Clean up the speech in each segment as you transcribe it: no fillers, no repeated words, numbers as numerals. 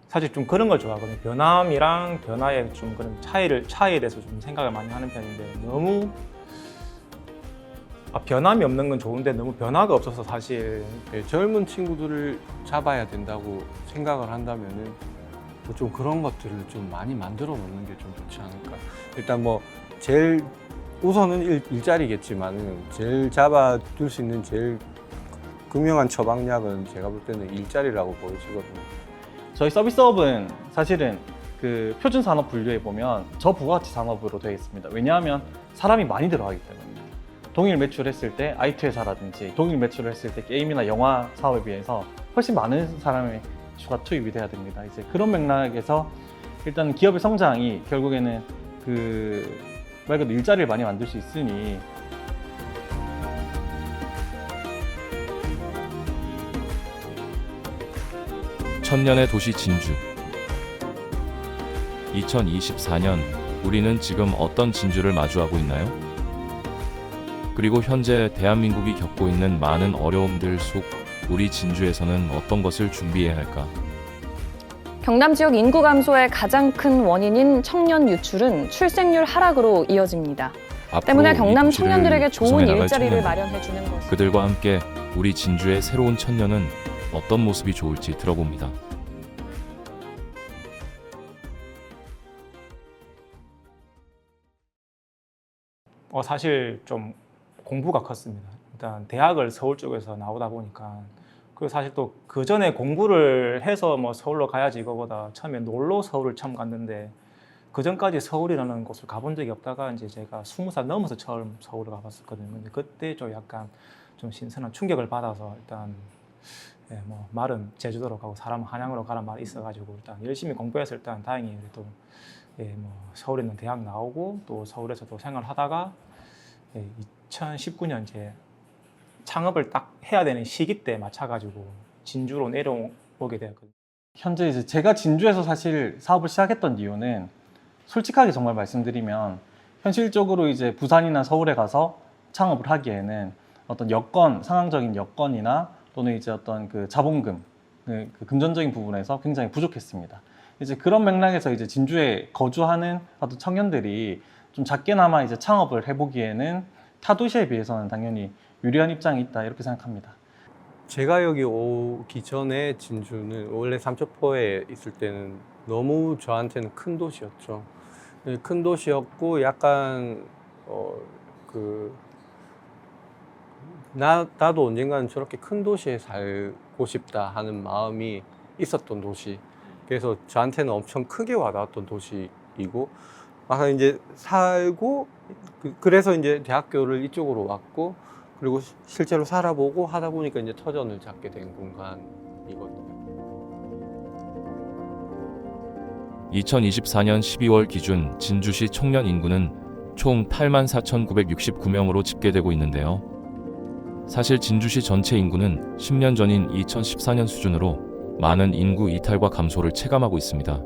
사실 좀 그런 걸 좋아하거든요. 변함이랑 변화의 좀 그런 차이에 대해서 좀 생각을 많이 하는 편인데, 너무 변함이 없는 건 좋은데 너무 변화가 없어서 사실. 젊은 친구들을 잡아야 된다고 생각을 한다면은 좀 그런 것들을 좀 많이 만들어 놓는 게 좀 좋지 않을까. 일단 뭐 제일 우선은 일자리겠지만은 제일 잡아둘 수 있는 제일 극명한 처방약은 제가 볼 때는 일자리라고 보여지거든요. 저희 서비스업은 사실은 그 표준 산업 분류에 보면 저부가가치 산업으로 되어 있습니다. 왜냐하면 사람이 많이 들어가기 때문에. 동일 매출했을 때 IT 회사라든지 동일 매출을 했을 때 게임이나 영화 사업에 비해서 훨씬 많은 사람의 추가 투입이 돼야 됩니다. 이제 그런 맥락에서 일단 기업의 성장이 결국에는 말 그대로 일자리를 많이 만들 수 있으니. 천년의 도시 진주. 2024년 우리는 지금 어떤 진주를 마주하고 있나요? 그리고 현재 대한민국이 겪고 있는 많은 어려움들 속 우리 진주에서는 어떤 것을 준비해야 할까? 경남 지역 인구 감소의 가장 큰 원인인 청년 유출은 출생률 하락으로 이어집니다. 때문에 경남 청년들에게 좋은 일자리를 마련해 주는 것. 그들과 함께 우리 진주의 새로운 천년은 어떤 모습이 좋을지 들어봅니다. 사실 좀 공부가 컸습니다. 일단 대학을 서울 쪽에서 나오다 보니까, 그리고 사실 또 그 전에 공부를 해서 뭐 서울로 가야지 이거보다 처음에 놀러 서울을 처음 갔는데, 그 전까지 서울이라는 곳을 가본 적이 없다가 이제 제가 20살 넘어서 처음 서울을 가봤었거든요. 근데 그때 좀 약간 좀 신선한 충격을 받아서 일단 뭐 말은 제주도로 가고 사람은 한양으로 가란 말이 있어가지고 일단 열심히 공부해서 일단 다행히 또 뭐 서울에 있는 대학 나오고 또 서울에서도 생활하다가 2019년 이제 창업을 딱 해야 되는 시기 때 맞춰가지고 진주로 내려오게 되었거든요. 현재 이제 제가 진주에서 사실 사업을 시작했던 이유는 솔직하게 정말 말씀드리면 현실적으로 이제 부산이나 서울에 가서 창업을 하기에는 어떤 여건, 상황적인 여건이나 또는 이제 어떤 그 자본금, 그 금전적인 부분에서 굉장히 부족했습니다. 이제 그런 맥락에서 이제 진주에 거주하는 어떤 청년들이 좀 작게나마 이제 창업을 해보기에는 타 도시에 비해서는 당연히 유리한 입장이 있다 이렇게 생각합니다. 제가 여기 오기 전에 진주는 원래 삼척포에 있을 때는 너무 저한테는 큰 도시였죠. 큰 도시였고 약간 나도 언젠가는 저렇게 큰 도시에 살고 싶다 하는 마음이 있었던 도시. 그래서 저한테는 엄청 크게 와닿았던 도시이고, 막상 이제 살고 그래서 이제 대학교를 이쪽으로 왔고, 그리고 실제로 살아보고 하다 보니까 이제 터전을 잡게 된 공간이거든요. 2024년 12월 기준 진주시 청년 인구는 총 84,969명으로 집계되고 있는데요. 사실 진주시 전체 인구는 10년 전인 2014년 수준으로 많은 인구 이탈과 감소를 체감하고 있습니다.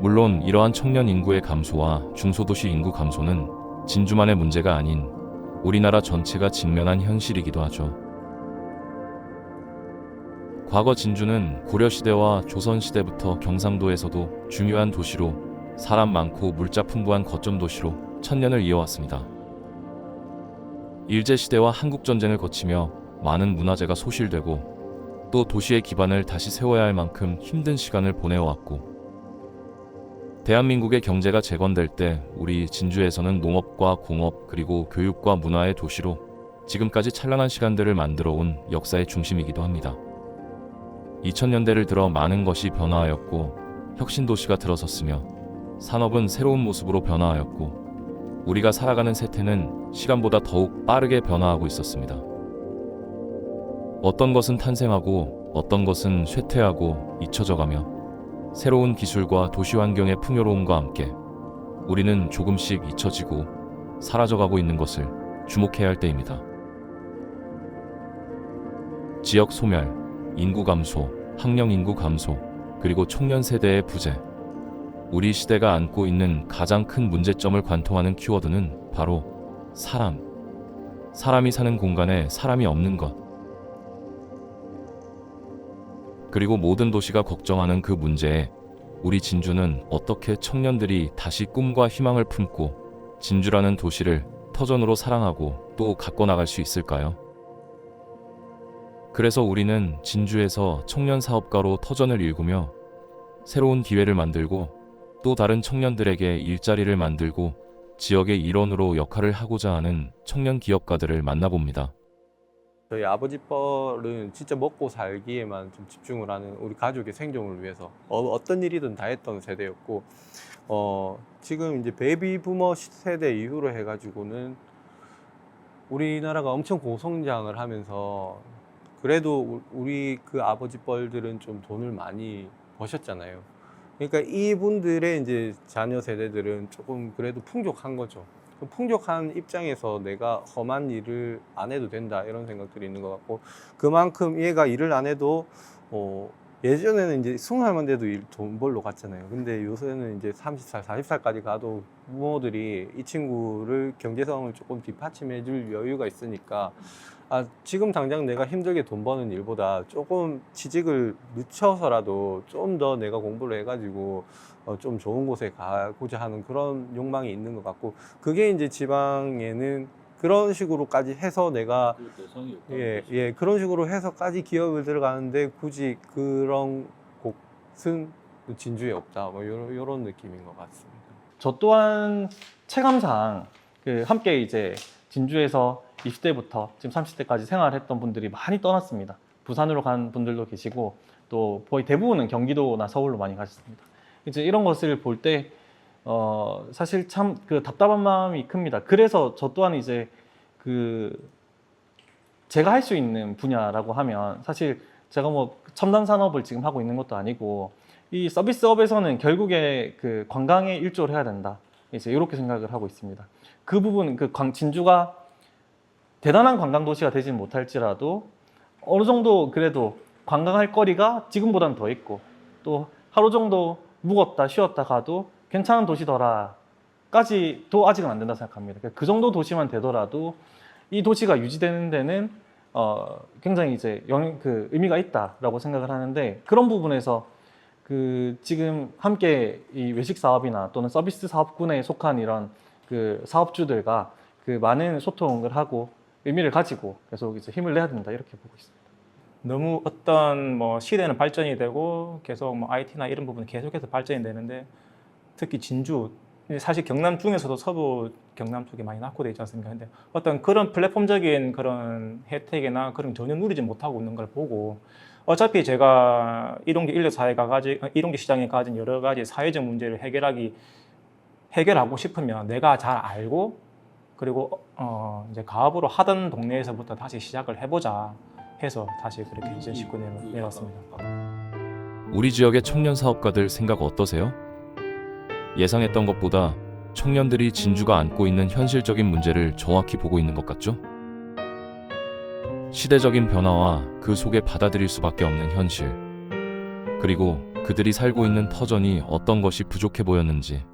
물론 이러한 청년 인구의 감소와 중소도시 인구 감소는 진주만의 문제가 아닌 우리나라 전체가 직면한 현실이기도 하죠. 과거 진주는 고려시대와 조선시대부터 경상도에서도 중요한 도시로 사람 많고 물자 풍부한 거점 도시로 천년을 이어왔습니다. 일제시대와 한국전쟁을 거치며 많은 문화재가 소실되고 또 도시의 기반을 다시 세워야 할 만큼 힘든 시간을 보내왔고, 대한민국의 경제가 재건될 때 우리 진주에서는 농업과 공업 그리고 교육과 문화의 도시로 지금까지 찬란한 시간들을 만들어 온 역사의 중심이기도 합니다. 2000년대를 들어 많은 것이 변화하였고 혁신도시가 들어섰으며 산업은 새로운 모습으로 변화하였고 우리가 살아가는 세태는 시간보다 더욱 빠르게 변화하고 있었습니다. 어떤 것은 탄생하고 어떤 것은 쇠퇴하고 잊혀져가며 새로운 기술과 도시 환경의 풍요로움과 함께 우리는 조금씩 잊혀지고 사라져가고 있는 것을 주목해야 할 때입니다. 지역 소멸, 인구 감소, 학령 인구 감소, 그리고 청년 세대의 부재. 우리 시대가 안고 있는 가장 큰 문제점을 관통하는 키워드는 바로 사람. 사람이 사는 공간에 사람이 없는 것. 그리고 모든 도시가 걱정하는 그 문제에 우리 진주는 어떻게 청년들이 다시 꿈과 희망을 품고 진주라는 도시를 터전으로 사랑하고 또 가꿔 나갈 수 있을까요? 그래서 우리는 진주에서 청년 사업가로 터전을 일구며 새로운 기회를 만들고 또 다른 청년들에게 일자리를 만들고 지역의 일원으로 역할을 하고자 하는 청년 기업가들을 만나봅니다. 저희 아버지 뻘은 진짜 먹고 살기에만 좀 집중을 하는 우리 가족의 생존을 위해서 어떤 일이든 다 했던 세대였고, 지금 이제 베이비 부머 세대 이후로 해가지고는 우리나라가 엄청 고성장을 하면서 그래도 우리 그 아버지 뻘들은 좀 돈을 많이 버셨잖아요. 그러니까 이분들의 이제 자녀 세대들은 조금 그래도 풍족한 거죠. 풍족한 입장에서 내가 험한 일을 안 해도 된다 이런 생각들이 있는 것 같고, 그만큼 얘가 일을 안 해도 예전에는 이제 20살만 돼도 돈 벌러 갔잖아요. 근데 요새는 이제 30살, 40살까지 가도 부모들이 이 친구를 경제성을 조금 뒷받침해 줄 여유가 있으니까 지금 당장 내가 힘들게 돈 버는 일보다 조금 취직을 늦춰서라도 좀 더 내가 공부를 해가지고 좀 좋은 곳에 가고자 하는 그런 욕망이 있는 것 같고, 그게 이제 지방에는 그런 식으로까지 해서 내가 그런 식으로 해서까지 기업을 들어가는데 굳이 그런 곳은 진주에 없다, 뭐 이런 느낌인 것 같습니다. 저 또한 체감상 함께 이제 진주에서 20대부터 지금 30대까지 생활했던 분들이 많이 떠났습니다. 부산으로 간 분들도 계시고 또 거의 대부분은 경기도나 서울로 많이 가셨습니다. 이제 이런 것을 볼 때 사실 참 답답한 마음이 큽니다. 그래서 저 또한 이제 제가 할 수 있는 분야라고 하면 사실 제가 뭐 첨단 산업을 지금 하고 있는 것도 아니고 이 서비스업에서는 결국에 관광에 일조를 해야 된다. 이제 이렇게 생각을 하고 있습니다. 그 부분 진주가 대단한 관광 도시가 되진 못할지라도 어느 정도 그래도 관광할 거리가 지금보다는 더 있고 또 하루 정도 묵었다 쉬었다 가도 괜찮은 도시더라까지도 아직은 안 된다 생각합니다. 그 정도 도시만 되더라도 이 도시가 유지되는 데는 굉장히 이제 의미가 있다라고 생각을 하는데, 그런 부분에서 지금 함께 이 외식 사업이나 또는 서비스 사업군에 속한 이런 사업주들과 많은 소통을 하고 의미를 가지고 계속 이제 힘을 내야 된다 이렇게 보고 있습니다. 너무 어떤 시대는 발전이 되고 계속 IT나 이런 부분은 계속해서 발전이 되는데, 특히 진주, 사실 경남 중에서도 서부 경남 쪽이 많이 낙후되어 있지 않습니까? 근데 어떤 그런 플랫폼적인 그런 혜택이나 그런 전혀 누리지 못하고 있는 걸 보고, 어차피 제가 일용기 인력 사회가 일용기 시장에 가진 여러 가지 사회적 문제를 해결하고 싶으면 내가 잘 알고 그리고 이제 가업으로 하던 동네에서부터 다시 시작을 해보자 해서 다시 그렇게 2019년에 내려왔습니다. 우리 지역의 청년 사업가들 생각 어떠세요? 예상했던 것보다 청년들이 진주가 안고 있는 현실적인 문제를 정확히 보고 있는 것 같죠? 시대적인 변화와 그 속에 받아들일 수밖에 없는 현실, 그리고 그들이 살고 있는 터전이 어떤 것이 부족해 보였는지,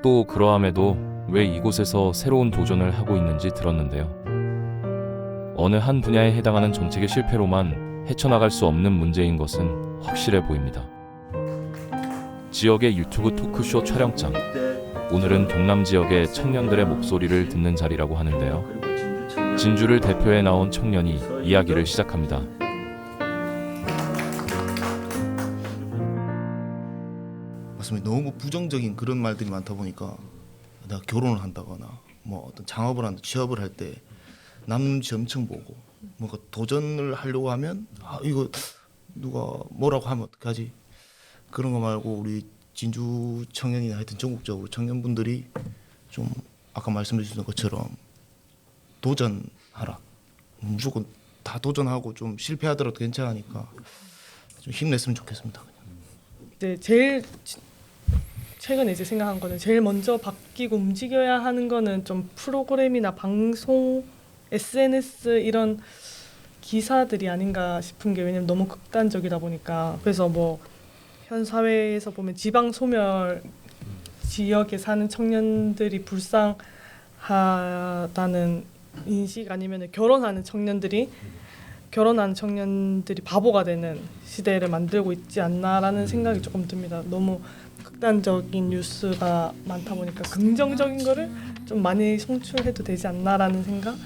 또 그러함에도 왜 이곳에서 새로운 도전을 하고 있는지 들었는데요. 어느 한 분야에 해당하는 정책의 실패로만 헤쳐나갈 수 없는 문제인 것은 확실해 보입니다. 지역의 유튜브 토크쇼 촬영장. 오늘은 경남 지역의 청년들의 목소리를 듣는 자리라고 하는데요. 진주를 대표해 나온 청년이 이야기를 시작합니다. 맞습니다. 너무 부정적인 그런 말들이 많다 보니까 내가 결혼을 한다거나 어떤 창업을 한다, 취업을 할 때 남 눈치 엄청 보고 뭔가 도전을 하려고 하면 이거 누가 뭐라고 하면 어떡하지? 그런 거 말고 우리 진주 청년이나 하여튼 전국적으로 청년분들이 좀 아까 말씀해 주신 것처럼 도전하라. 무조건 다 도전하고 좀 실패하더라도 괜찮으니까 좀 힘냈으면 좋겠습니다. 네, 제일 최근에 이제 생각한 거는 제일 먼저 바뀌고 움직여야 하는 거는 좀 프로그램이나 방송, SNS 이런 기사들이 아닌가 싶은 게, 왜냐면 너무 극단적이다 보니까. 그래서 현 사회에서 보면 지방 소멸 지역에 사는 청년들이 불쌍하다는 인식, 아니면 결혼하는 청년들이 결혼한 청년들이 바보가 되는 시대를 만들고 있지 않나라는 생각이 조금 듭니다. 너무 극단적인 뉴스가 많다 보니까 긍정적인 거를 좀 많이 송출해도 되지 않나라는 생각?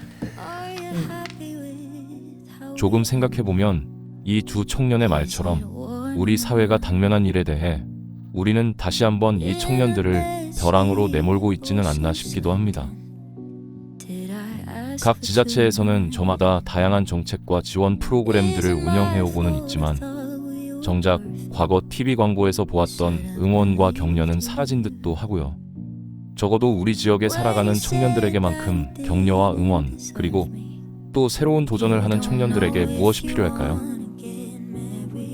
조금 생각해보면 이 두 청년의 말처럼 우리 사회가 당면한 일에 대해 우리는 다시 한번 이 청년들을 벼랑으로 내몰고 있지는 않나 싶기도 합니다. 각 지자체에서는 저마다 다양한 정책과 지원 프로그램들을 운영해오고는 있지만 정작 과거 TV 광고에서 보았던 응원과 격려는 사라진 듯도 하고요. 적어도 우리 지역에 살아가는 청년들에게만큼 격려와 응원, 그리고 또 새로운 도전을 하는 청년들에게 무엇이 필요할까요?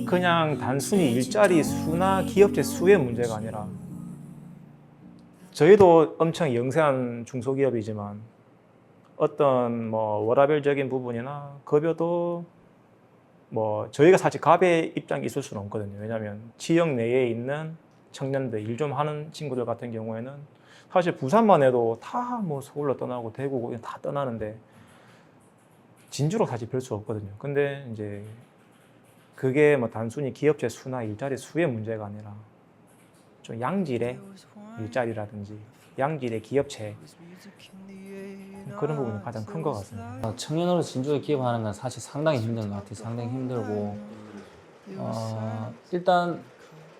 그냥 단순히 일자리 수나 기업체 수의 문제가 아니라 저희도 엄청 영세한 중소기업이지만 어떤 뭐 워라밸적인 부분이나 급여도 뭐 저희가 사실 갑의 입장이 있을 수는 없거든요. 왜냐하면 지역 내에 있는 청년들, 일 좀 하는 친구들 같은 경우에는 사실 부산만 해도 다 뭐 서울로 떠나고 대구 다 떠나는데 진주로 사실 별 수 없거든요. 근데 이제 그게 뭐 단순히 기업체 수나 일자리 수의 문제가 아니라 좀 양질의 일자리라든지 양질의 기업체 그런 부분이 가장 큰 것 같습니다. 청년으로 진주에 기업하는 건 사실 상당히 힘든 것 같아요. 상당히 힘들고 일단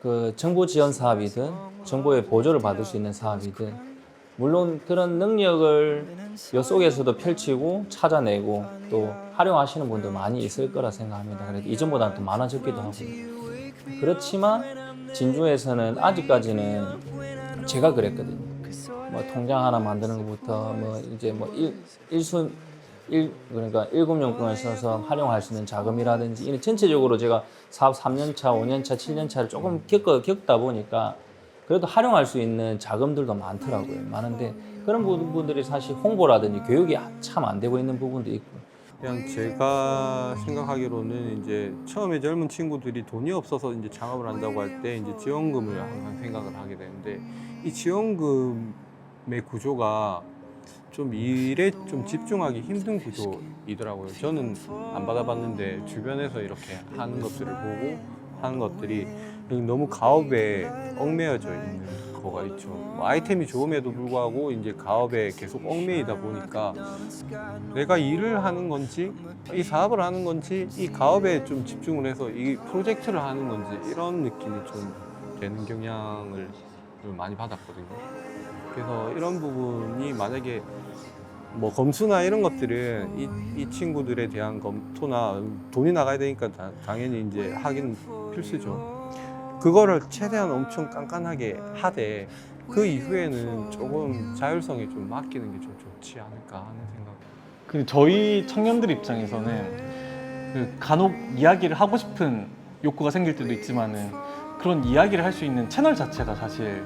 그 정부 지원 사업이든 정부의 보조를 받을 수 있는 사업이든 물론 그런 능력을 요 속에서도 펼치고 찾아내고 또 활용하시는 분도 많이 있을 거라 생각합니다. 그래도 이전보다는 또 많아졌기도 하고 그렇지만 진주에서는 아직까지는 제가 그랬거든요. 뭐 통장 하나 만드는 것부터 뭐 이제 뭐 그러니까 1금융권을 써서 활용할 수 있는 자금이라든지 이런 전체적으로 제가 사업 3년차, 5년차, 7년차를 조금 겪다 보니까 그래도 활용할 수 있는 자금들도 많더라고요. 많은데 그런 부분들이 사실 홍보라든지 교육이 참 안 되고 있는 부분도 있고. 그냥 제가 생각하기로는 이제 처음에 젊은 친구들이 돈이 없어서 이제 창업을 한다고 할 때 이제 지원금을 항상 생각을 하게 되는데 이 지원금의 구조가 좀 일에 좀 집중하기 힘든 구조이더라고요. 저는 안 받아봤는데 주변에서 이렇게 하는 것들을 보고 하는 것들이 너무 가업에 얽매여져 있는 거가 있죠. 뭐 아이템이 좋음에도 불구하고 이제 가업에 계속 얽매이다 보니까 내가 일을 하는 건지 이 사업을 하는 건지 이 가업에 좀 집중을 해서 이 프로젝트를 하는 건지 이런 느낌이 좀 되는 경향을 좀 많이 받았거든요. 그래서 이런 부분이 만약에 뭐 검수나 이런 것들은 이 친구들에 대한 검토나 돈이 나가야 되니까 당연히 이제 하긴 필수죠. 그거를 최대한 엄청 깐깐하게 하되 그 이후에는 조금 자율성에 좀 맡기는 게 좀 좋지 않을까 하는 생각. 그 저희 청년들 입장에서는 그 간혹 이야기를 하고 싶은 욕구가 생길 때도 있지만은 그런 이야기를 할 수 있는 채널 자체가 사실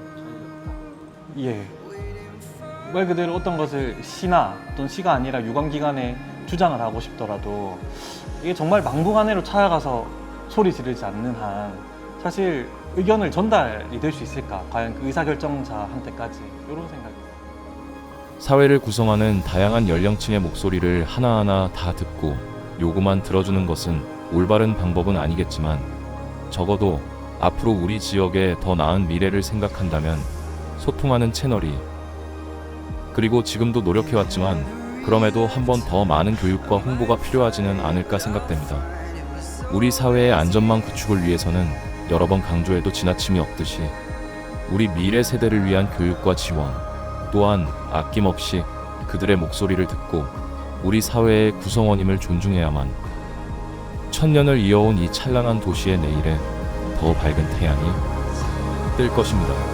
말 그대로 어떤 것을 시나 어떤 시가 아니라 유관기관에 주장을 하고 싶더라도 이게 정말 막무가내로 찾아가서 소리 지르지 않는 한 사실 의견을 전달이 될 수 있을까? 과연 그 의사결정자한테까지 이런 생각이. 사회를 구성하는 다양한 연령층의 목소리를 하나하나 다 듣고 요구만 들어주는 것은 올바른 방법은 아니겠지만 적어도 앞으로 우리 지역의 더 나은 미래를 생각한다면 소통하는 채널이 그리고 지금도 노력해왔지만 그럼에도 한 번 더 많은 교육과 홍보가 필요하지는 않을까 생각됩니다. 우리 사회의 안전망 구축을 위해서는 여러 번 강조해도 지나침이 없듯이 우리 미래 세대를 위한 교육과 지원 또한 아낌없이 그들의 목소리를 듣고 우리 사회의 구성원임을 존중해야만 천년을 이어온 이 찬란한 도시의 내일에 더 밝은 태양이 뜰 것입니다.